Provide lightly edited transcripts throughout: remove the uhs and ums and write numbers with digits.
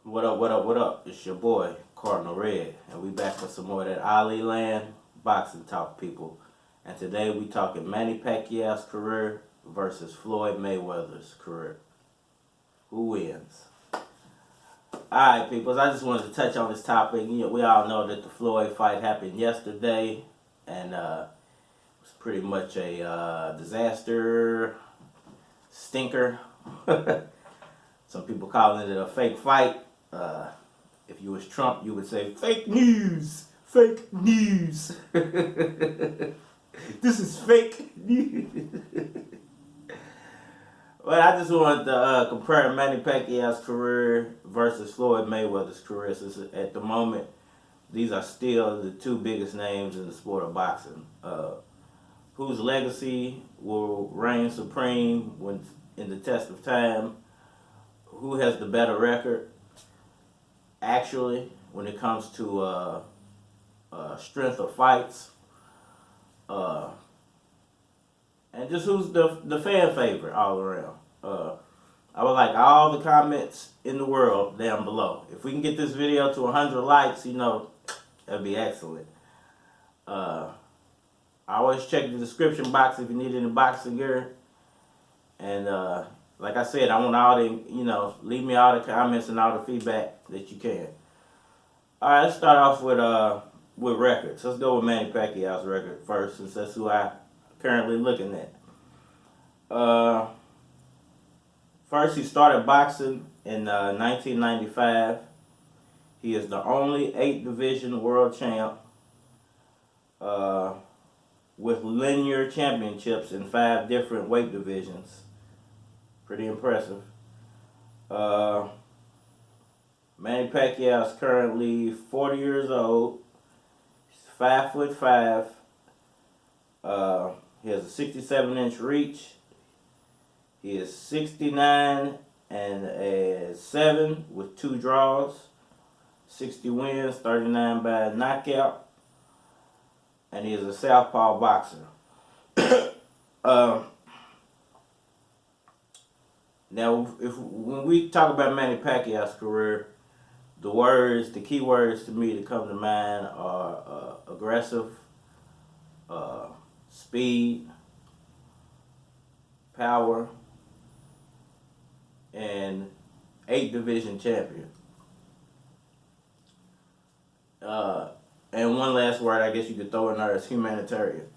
What up, what up, what up? It's your boy, Cardinal Red, and we back for some more of that Ali Land boxing talk, people. And today we talking Manny Pacquiao's career versus Floyd Mayweather's career. Who wins? Alright, people, I just wanted to touch on this topic. You know, we all know that the Floyd fight happened yesterday, and it was pretty much a disaster, stinker. Some people calling it a fake fight. If you was Trump, you would say fake news, fake news. This is fake news. Well, I just wanted to compare Manny Pacquiao's career versus Floyd Mayweather's career. Since at the moment, these are still the two biggest names in the sport of boxing. Whose legacy will reign supreme when in the test of time? Who has the better record? Actually, when it comes to strength of fights, and just who's the fan favorite all around. I would like all the comments in the world down below. If we can get this video to 100 likes, you know, that'd be excellent. I always check the description box if you need any boxing gear. And like I said, I want all the, you know, leave me all the comments and all the feedback that you can. All right, let's start off with records. Let's go with Manny Pacquiao's record first, since that's who I'm currently looking at. First, he started boxing in 1995. He is the only 8-division world champ with linear championships in 5 different weight divisions. Pretty impressive. Manny Pacquiao is currently 40 years old. He's 5'5". He has a 67-inch reach. He is 69-7 with 2 draws, 60 wins, 39 by knockout, and he is a southpaw boxer. Now, when we talk about Manny Pacquiao's career, the key words to me that come to mind are aggressive, speed, power, and 8-division champion. And one last word I guess you could throw in there is humanitarian.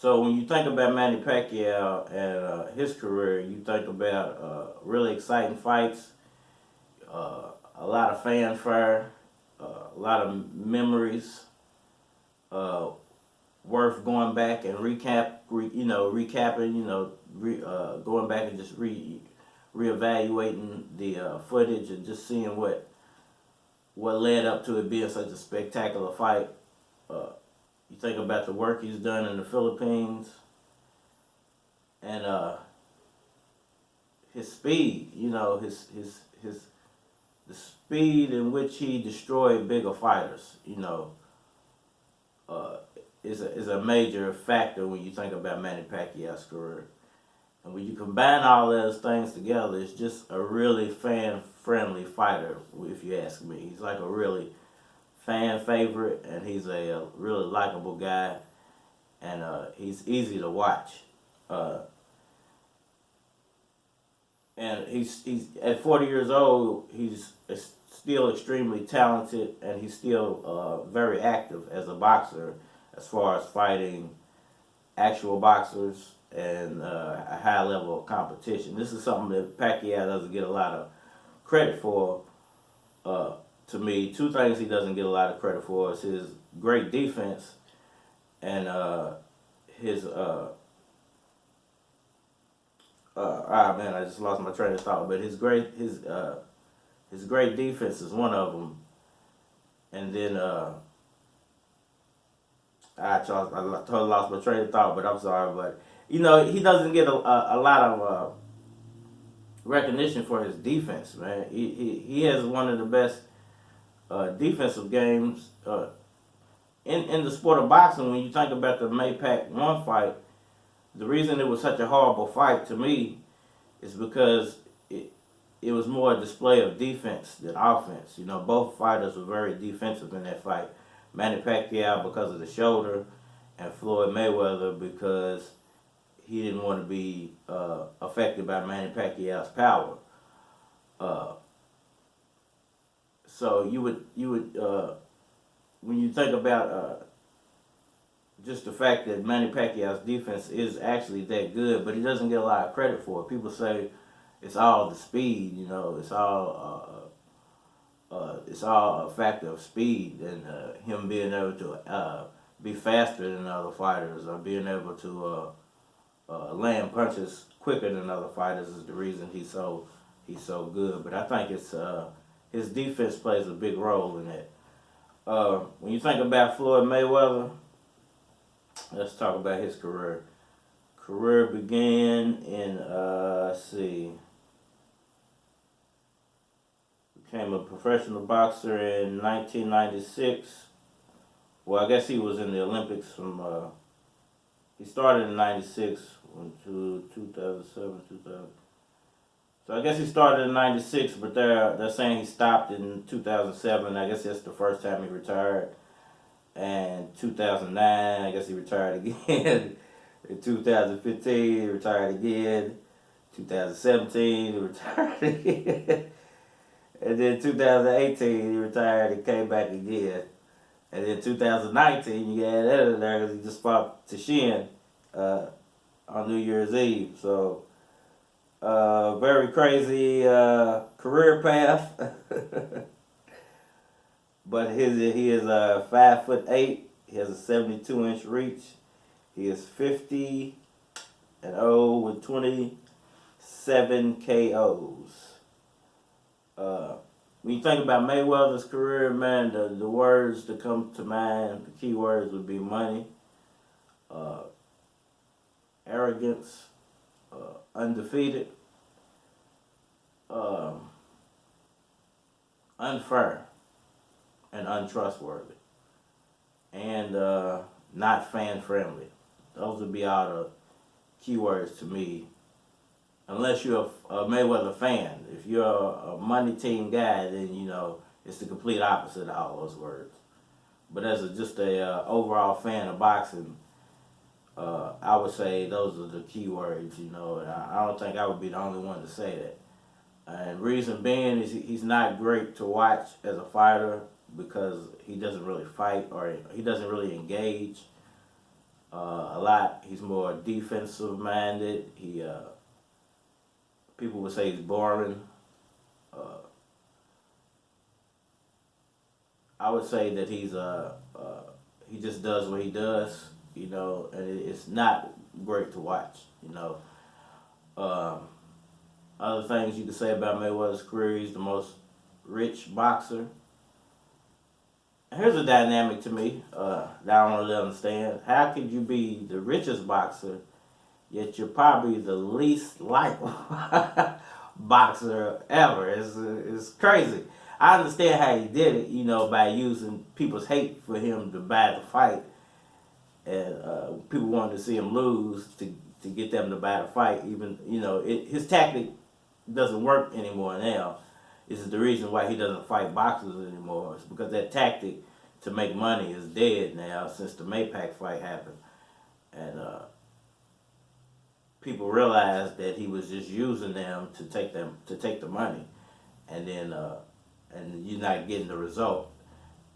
So when you think about Manny Pacquiao and his career, you think about really exciting fights, a lot of fanfare, a lot of memories, worth going back and recapping, going back and just reevaluating the footage and just seeing what led up to it being such a spectacular fight. You think about the work he's done in the Philippines and his speed, the speed in which he destroyed bigger fighters, is a major factor when you think about Manny Pacquiao's career. And when you combine all those things together, it's just a really fan-friendly fighter, if you ask me. He's like a really fan favorite, and he's a really likable guy, and he's easy to watch. And he's at 40 years old, he's still extremely talented, and he's still very active as a boxer as far as fighting actual boxers and a high level of competition. This is something that Pacquiao doesn't get a lot of credit for. To me, 2 things he doesn't get a lot of credit for is his great defense and his I just lost my train of thought. But his great defense is one of them, and then I totally lost my train of thought. But I'm sorry, but he doesn't get a lot of recognition for his defense, man. He has one of the best defensive games in the sport of boxing. When you think about the Maypac 1 fight, the reason it was such a horrible fight to me is because it was more a display of defense than offense. You know, both fighters were very defensive in that fight. Manny Pacquiao because of the shoulder, and Floyd Mayweather because he didn't want to be affected by Manny Pacquiao's power. Uh, so you would when you think about just the fact that Manny Pacquiao's defense is actually that good, but he doesn't get a lot of credit for it. People say it's all the speed, you know, it's all a factor of speed and him being able to be faster than other fighters or being able to land punches quicker than other fighters is the reason he's so good. But I think it's his defense plays a big role in it. When you think about Floyd Mayweather, let's talk about his career. Career began in let's see, became a professional boxer in 1996. Well, I guess he was in the Olympics from. He started in '96 to 2007, 2000. So I guess he started in '96, but they're saying he stopped in 2007. I guess that's the first time he retired. And 2009, I guess he retired again. In 2015, he retired again. 2017, he retired again. And then 2018, he retired and came back again. And then 2019, you add that in there because he just fought Tashin on New Year's Eve. So, very crazy career path. But he is 5'8". He has a 72-inch reach. He is 50-0 with 27 KOs. When you think about Mayweather's career, man, the words that come to mind, the key words would be money, arrogance, undefeated, unfair, and untrustworthy, and not fan-friendly. Those would be all the keywords to me. Unless you're a Mayweather fan. If you're a money team guy, then you know it's the complete opposite of all those words. But as just a overall fan of boxing, I would say those are the key words. You know, and I don't think I would be the only one to say that. And reason being is he's not great to watch as a fighter because he doesn't really fight or he doesn't really engage a lot. He's more defensive minded. People would say he's boring. I would say that he just does what he does, you know, and it's not great to watch, you know. Other things you could say about Mayweather's career: he's the most rich boxer. Here's a dynamic to me that I don't really understand. How could you be the richest boxer, yet you're probably the least liked boxer ever? It's crazy. I understand how he did it, you know, by using people's hate for him to buy the fight. And people wanted to see him lose to get them to buy the fight. Even, you know, his tactic doesn't work anymore now. This is the reason why he doesn't fight boxers anymore. It's because that tactic to make money is dead now since the Maypac fight happened. And people realized that he was just using them to take the money, and then and you're not getting the result.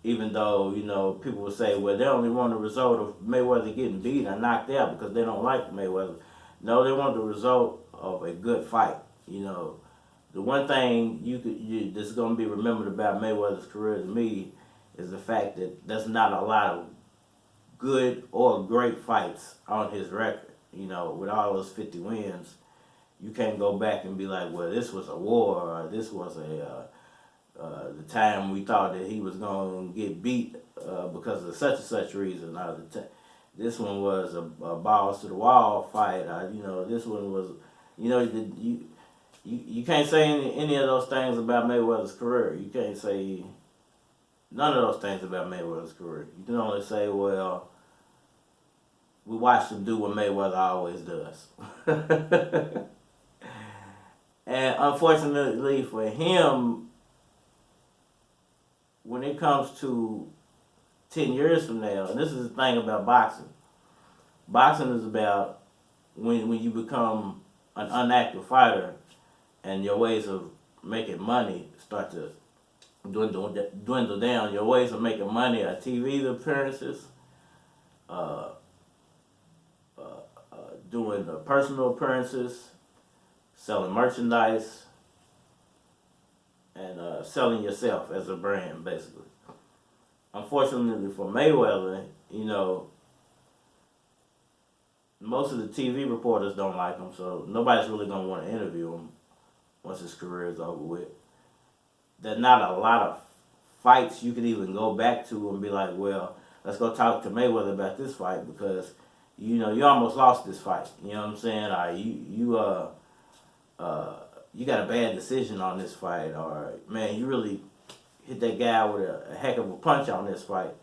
Even though, you know, people will say, well, they only want the result of Mayweather getting beat or knocked out because they don't like Mayweather. No, they want the result of a good fight. You know, the one thing that's going to be remembered about Mayweather's career to me is the fact that there's not a lot of good or great fights on his record. You know, with all those 50 wins, you can't go back and be like, well, this was a war, or this was the time we thought that he was going to get beat because of such and such reason. This one was a balls to the wall fight. You know, this one was, you know, you can't say any of those things about Mayweather's career. You can't say none of those things about Mayweather's career. You can only say, well, we watched him do what Mayweather always does. And unfortunately for him, when it comes to 10 years from now, and this is the thing about boxing. Boxing is about when you become an unactive fighter and your ways of making money start to dwindle down. Your ways of making money are TV appearances, uh, uh, doing personal appearances, selling merchandise, and selling yourself as a brand, basically. Unfortunately for Mayweather, most of the TV reporters don't like him, so nobody's really gonna want to interview him once his career is over with. There's not a lot of fights you can even go back to and be like, well, let's go talk to Mayweather about this fight because you almost lost this fight. You know what I'm saying? Or you got a bad decision on this fight, or man, you really hit that guy with a heck of a punch on this fight.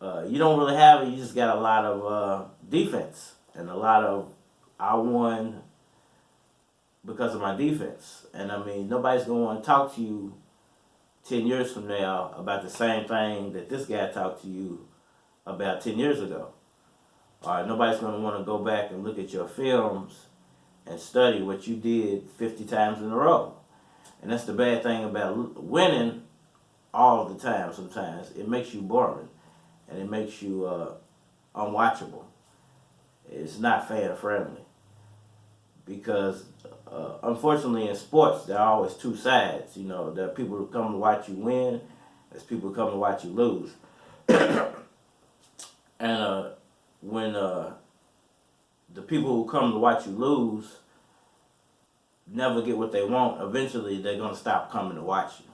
You don't really have it. You just got a lot of defense and a lot of I won because of my defense. And I mean, nobody's gonna want to talk to you 10 years from now about the same thing that this guy talked to you about 10 years ago. Or nobody's gonna want to go back and look at your films and study what you did 50 times in a row. And that's the bad thing about winning all the time sometimes. It makes you boring and it makes you unwatchable. It's not fan friendly because unfortunately in sports there are always two sides. There are people who come to watch you win, there's people who come to watch you lose. And when the people who come to watch you lose never get what they want, eventually they're going to stop coming to watch you.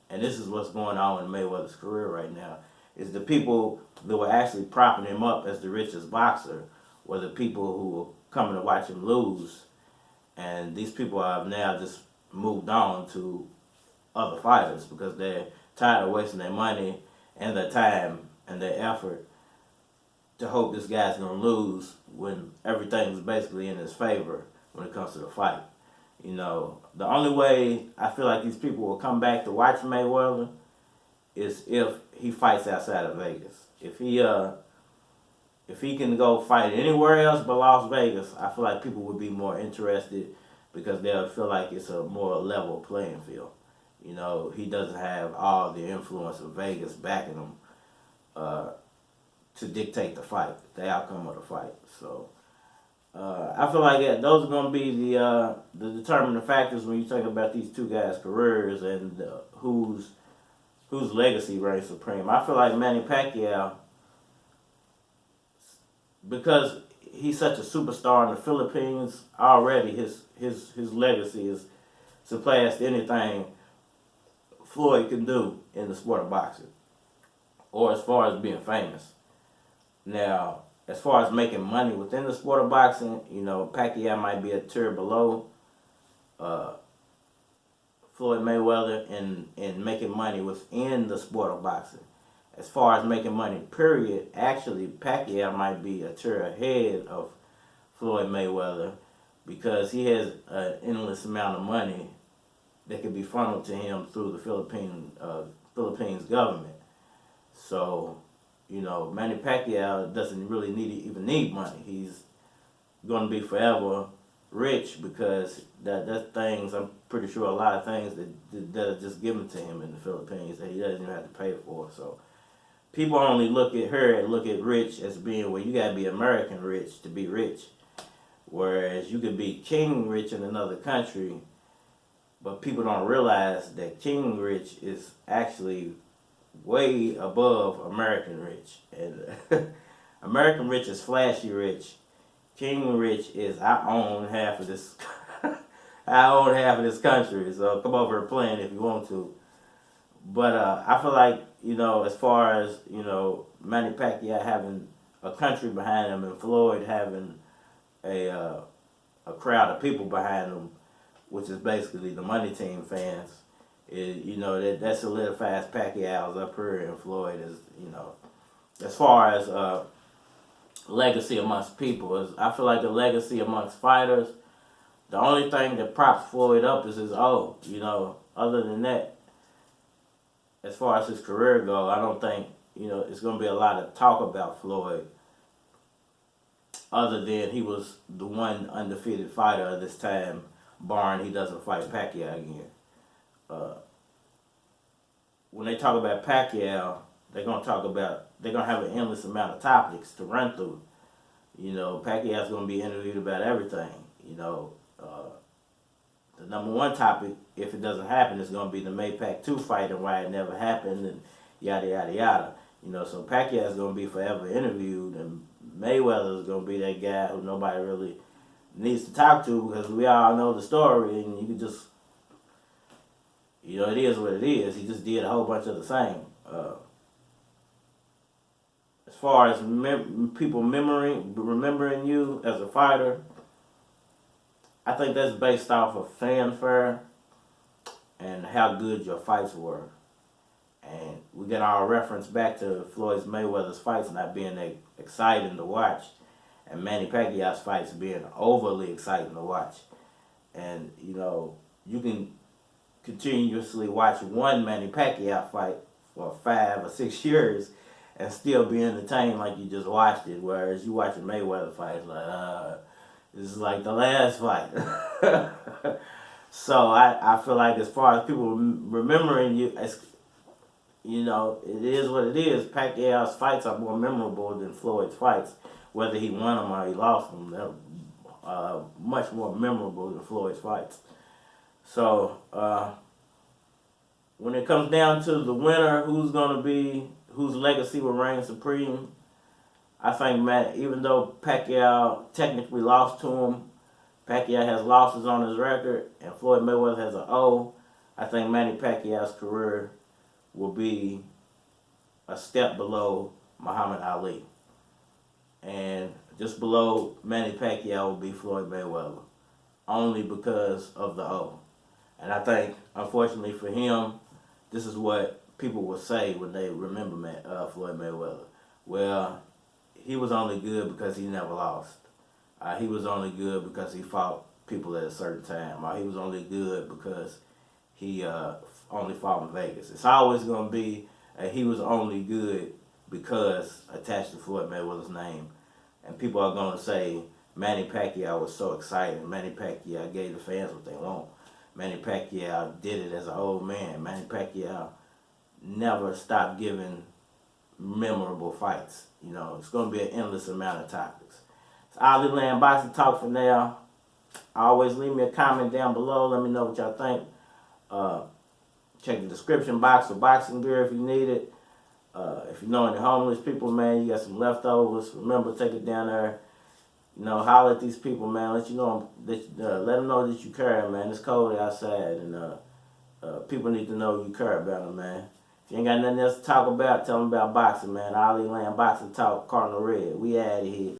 And this is what's going on in Mayweather's career right now, is the people that were actually propping him up as the richest boxer were the people who were coming to watch him lose. And these people have now just moved on to other fighters because they're tired of wasting their money and their time and their effort to hope this guy's going to lose when everything's basically in his favor when it comes to the fight. The only way I feel like these people will come back to watch Mayweather is if he fights outside of Vegas. If he can go fight anywhere else but Las Vegas, I feel like people would be more interested because they'll feel like it's a more level playing field. He doesn't have all the influence of Vegas backing him to dictate the fight, the outcome of the fight. So I feel like those are going to be the determining factors when you think about these two guys' careers and whose legacy reigns supreme. I feel like Manny Pacquiao, because he's such a superstar in the Philippines already, his legacy is surpassed anything Floyd can do in the sport of boxing, or as far as being famous. Now, as far as making money within the sport of boxing, Pacquiao might be a tier below Floyd Mayweather in making money within the sport of boxing. As far as making money, period, actually, Pacquiao might be a tier ahead of Floyd Mayweather because he has an endless amount of money that can be funneled to him through the Philippines government. So, Manny Pacquiao doesn't really even need money. He's going to be forever rich because that's things, I'm pretty sure a lot of things that are just given to him in the Philippines that he doesn't even have to pay for. So people only look at her and look at rich as being, well, you got to be American rich to be rich. Whereas you could be king rich in another country, but people don't realize that king rich is actually way above American rich. And American rich is flashy rich. King rich is I own half of this I own half of this country. So come over and play if you want to. But I feel like, as far as, Manny Pacquiao having a country behind him and Floyd having a crowd of people behind him, which is basically the money team fans, that solidifies Pacquiao's up here and Floyd is, as far as legacy amongst people. I feel like the legacy amongst fighters, The only thing that props Floyd up is his O. You know, other than that, as far as his career go, I don't think it's going to be a lot of talk about Floyd. Other than he was the one undefeated fighter of this time, barring he doesn't fight Pacquiao again. Uh, when they talk about Pacquiao, they're gonna have an endless amount of topics to run through. Pacquiao's gonna be interviewed about everything. The number one topic, if it doesn't happen, is gonna be the Maypac 2 fight and why it never happened and yada yada yada. So Pacquiao's gonna be forever interviewed, and Mayweather is gonna be that guy who nobody really needs to talk to because we all know the story, and you can just, it is what it is. He just did a whole bunch of the same. As far as people remembering you as a fighter, I think that's based off of fanfare and how good your fights were. And we get our reference back to Floyd Mayweather's fights not being that exciting to watch, and Manny Pacquiao's fights being overly exciting to watch. And you can continuously watch one Manny Pacquiao fight for 5 or 6 years and still be entertained like you just watched it. Whereas you watch a Mayweather fight, it's like, this is like the last fight. So I feel like as far as people remembering you, it is what it is. Pacquiao's fights are more memorable than Floyd's fights. Whether he won them or he lost them, they're much more memorable than Floyd's fights. So when it comes down to the winner, whose legacy will reign supreme, I think even though Pacquiao technically lost to him, Pacquiao has losses on his record, and Floyd Mayweather has an O. I think Manny Pacquiao's career will be a step below Muhammad Ali. And just below Manny Pacquiao will be Floyd Mayweather, only because of the O. And I think, unfortunately for him, this is what people will say when they remember Floyd Mayweather. Well, he was only good because he never lost. He was only good because he fought people at a certain time. Or he was only good because he only fought in Vegas. It's always going to be he was only good because attached to Floyd Mayweather's name. And people are going to say Manny Pacquiao was so exciting. Manny Pacquiao gave the fans what they want. Manny Pacquiao did it as an old man. Manny Pacquiao never stopped giving memorable fights. It's going to be an endless amount of topics. It's Ali Land Boxing Talk for now. Always leave me a comment down below. Let me know what y'all think. Check the description box for boxing gear if you need it. If you know any homeless people, man, you got some leftovers, remember, take it down there. Holler at these people, man. Let them know that you care, man. It's cold outside, and people need to know you care about them, man. If you ain't got nothing else to talk about, tell them about boxing, man. Ali Land Boxing Talk, Cardinal Red. We out of here.